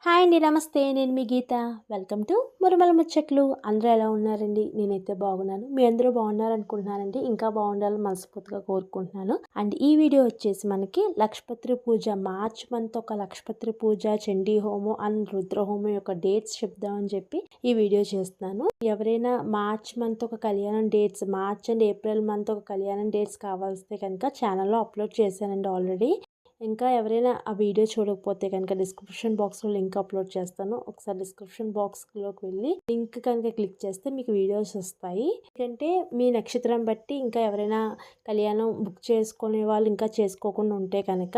Hi అండి. నమస్తే. నేను మీ గీత. వెల్కమ్ టు మురమల ముచ్చట్లు. అందరూ ఎలా ఉన్నారండి? నేనైతే బాగున్నాను. మీ అందరూ బాగున్నారనుకుంటున్నానండి. ఇంకా బాగుండాలని మనస్ఫూర్తిగా కోరుకుంటున్నాను. అండ్ ఈ వీడియో వచ్చేసి మనకి లక్షపత్రి పూజ మార్చ్ మంత్ ఒక లక్షపత్రి పూజ, చండీ హోమం అండ్ రుద్రహోమం యొక్క డేట్స్ చెప్దామని చెప్పి ఈ వీడియో చేస్తున్నాను. ఎవరైనా మార్చ్ మంత్ ఒక కళ్యాణం dates, March and April month ఒక కళ్యాణం డేట్స్ కావాల్స్తే కనుక ఛానల్లో అప్లోడ్ చేశానండి ఆల్రెడీ. ఇంకా ఎవరైనా ఆ వీడియో చూడకపోతే కనుక డిస్క్రిప్షన్ బాక్స్లో లింక్ అప్లోడ్ చేస్తాను. ఒకసారి డిస్క్రిప్షన్ బాక్స్లోకి వెళ్ళి లింక్ కనుక క్లిక్ చేస్తే మీకు వీడియోస్ వస్తాయి. ఎందుకంటే మీ నక్షత్రం బట్టి ఇంకా ఎవరైనా కళ్యాణం బుక్ చేసుకునే వాళ్ళు ఇంకా చేసుకోకుండా ఉంటే కనుక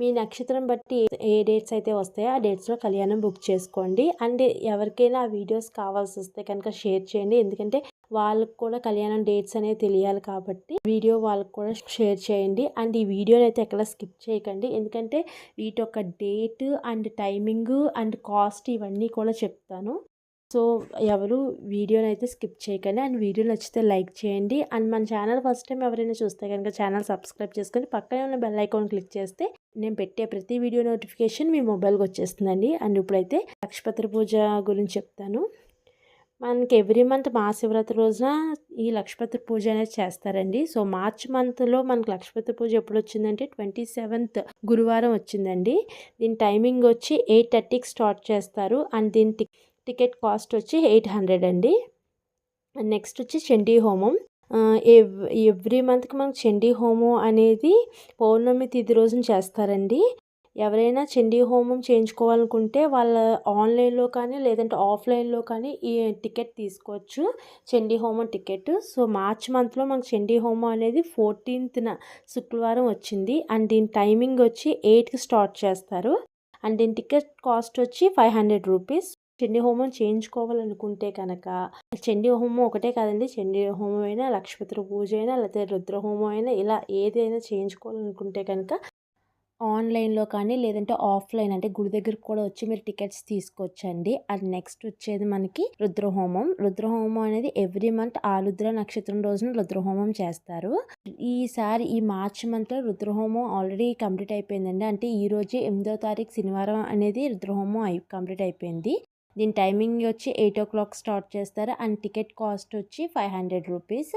మీ నక్షత్రం బట్టి ఏ డేట్స్ అయితే వస్తాయో ఆ డేట్స్లో కళ్యాణం బుక్ చేసుకోండి. అండ్ ఎవరికైనా ఆ వీడియోస్ కావాల్సి వస్తే కనుక షేర్ చేయండి. ఎందుకంటే వాళ్ళకు కూడా కళ్యాణం డేట్స్ అనేవి తెలియాలి కాబట్టి వీడియో వాళ్ళకు కూడా షేర్ చేయండి. అండ్ ఈ వీడియోని అయితే ఎక్కడ స్కిప్ చేయకండి. ఎందుకంటే వీటి యొక్క date and timing and cost ఇవన్నీ కూడా చెప్తాను. సో ఎవరు వీడియోని అయితే స్కిప్ చేయకండి. అండ్ వీడియో నచ్చితే లైక్ చేయండి. అండ్ మన ఛానల్ ఫస్ట్ టైం ఎవరైనా చూస్తే కనుక ఛానల్ సబ్స్క్రైబ్ చేసుకొని పక్కనే ఉన్న బెల్ ఐకాన్ క్లిక్ చేస్తే నేను పెట్టే ప్రతి వీడియో నోటిఫికేషన్ మీ మొబైల్కి వచ్చేస్తుందండి. అండ్ ఇప్పుడైతే లక్షపత్రి పూజ గురించి చెప్తాను. మనకి ఎవ్రీ మంత్ మహాశివరాత్రి రోజున ఈ లక్షపత్రి పూజ అనేది చేస్తారండి. సో మార్చ్ మంత్లో మనకి లక్షపత్రి పూజ ఎప్పుడు వచ్చిందంటే 27th గురువారం వచ్చిందండి. దీని టైమింగ్ వచ్చి 8:30కి స్టార్ట్ చేస్తారు. అండ్ దీని టికెట్ కాస్ట్ వచ్చి 800 అండి. నెక్స్ట్ వచ్చి చండీ హోమం. ఎవ్రీ మంత్కి మనకి చండీ హోమం అనేది పౌర్ణమి తిథి రోజున చేస్తారండి. ఎవరైనా చండీ హోమం చేయించుకోవాలనుకుంటే వాళ్ళ ఆన్లైన్లో కానీ లేదంటే ఆఫ్లైన్లో కానీ ఈ టికెట్ తీసుకోవచ్చు, చండీ హోమం టికెట్. సో మార్చ్ మంత్లో మనకు చండీ హోమం అనేది 14th శుక్రవారం వచ్చింది. అండ్ దీని టైమింగ్ వచ్చి 8కి స్టార్ట్ చేస్తారు. అండ్ దీని టికెట్ కాస్ట్ వచ్చి 500 రూపీస్. చండీ హోమం చేయించుకోవాలనుకుంటే కనుక చండీ హోమం ఒకటే కాదండి, చండీ హోమం అయినా లక్షపత్రి పూజ అయినా లేకపోతే రుద్రహోమం అయినా ఇలా ఏదైనా చేయించుకోవాలనుకుంటే కనుక ఆన్లైన్లో కానీ లేదంటే ఆఫ్లైన్ అంటే గుడి దగ్గరకు కూడా వచ్చి మీరు టికెట్స్ తీసుకోవచ్చండి. అండ్ నెక్స్ట్ వచ్చేది మనకి రుద్రహోమం. రుద్రహోమం అనేది ఎవ్రీ మంత్ ఆరుద్ర నక్షత్రం రోజున రుద్రహోమం చేస్తారు. ఈసారి ఈ మార్చ్ మంత్లో రుద్రహోమం ఆల్రెడీ కంప్లీట్ అయిపోయిందండి. అంటే ఈ రోజే 8వ తారీఖు శనివారం అనేది రుద్రహోమం కంప్లీట్ అయిపోయింది. దీని టైమింగ్ వచ్చి 8 o'clock స్టార్ట్ చేస్తారు. అండ్ టికెట్ కాస్ట్ వచ్చి 500 రూపీస్.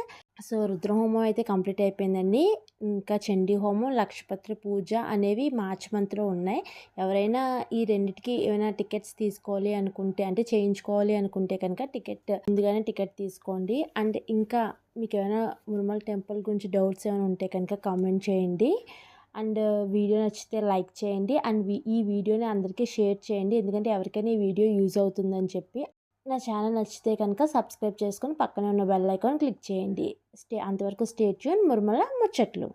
సో రుద్రహోమం అయితే కంప్లీట్ అయిపోయిందండి. ఇంకా చండీ హోమం, లక్షపత్రి పూజ అనేవి మార్చ్ మంత్లో ఉన్నాయి. ఎవరైనా ఈ రెండిటికి ఏమైనా టికెట్స్ తీసుకోవాలి అనుకుంటే అంటే చేయించుకోవాలి అనుకుంటే కనుక ముందుగానే టికెట్ తీసుకోండి. అండ్ ఇంకా మీకు ఏమైనా మురుమల టెంపుల్ గురించి డౌట్స్ ఏమైనా ఉంటే కనుక కామెంట్ చేయండి. అండ్ వీడియో నచ్చితే లైక్ చేయండి. అండ్ ఈ వీడియోని అందరికీ షేర్ చేయండి. ఎందుకంటే ఎవరికైనా ఈ వీడియో యూజ్ అవుతుందని చెప్పి. నా ఛానల్ నచ్చితే కనుక సబ్స్క్రైబ్ చేసుకొని పక్కనే ఉన్న బెల్ ఐకాన్ క్లిక్ చేయండి. అంతవరకు స్టే ట్యూన్. మురుమల ముచ్చట్లు.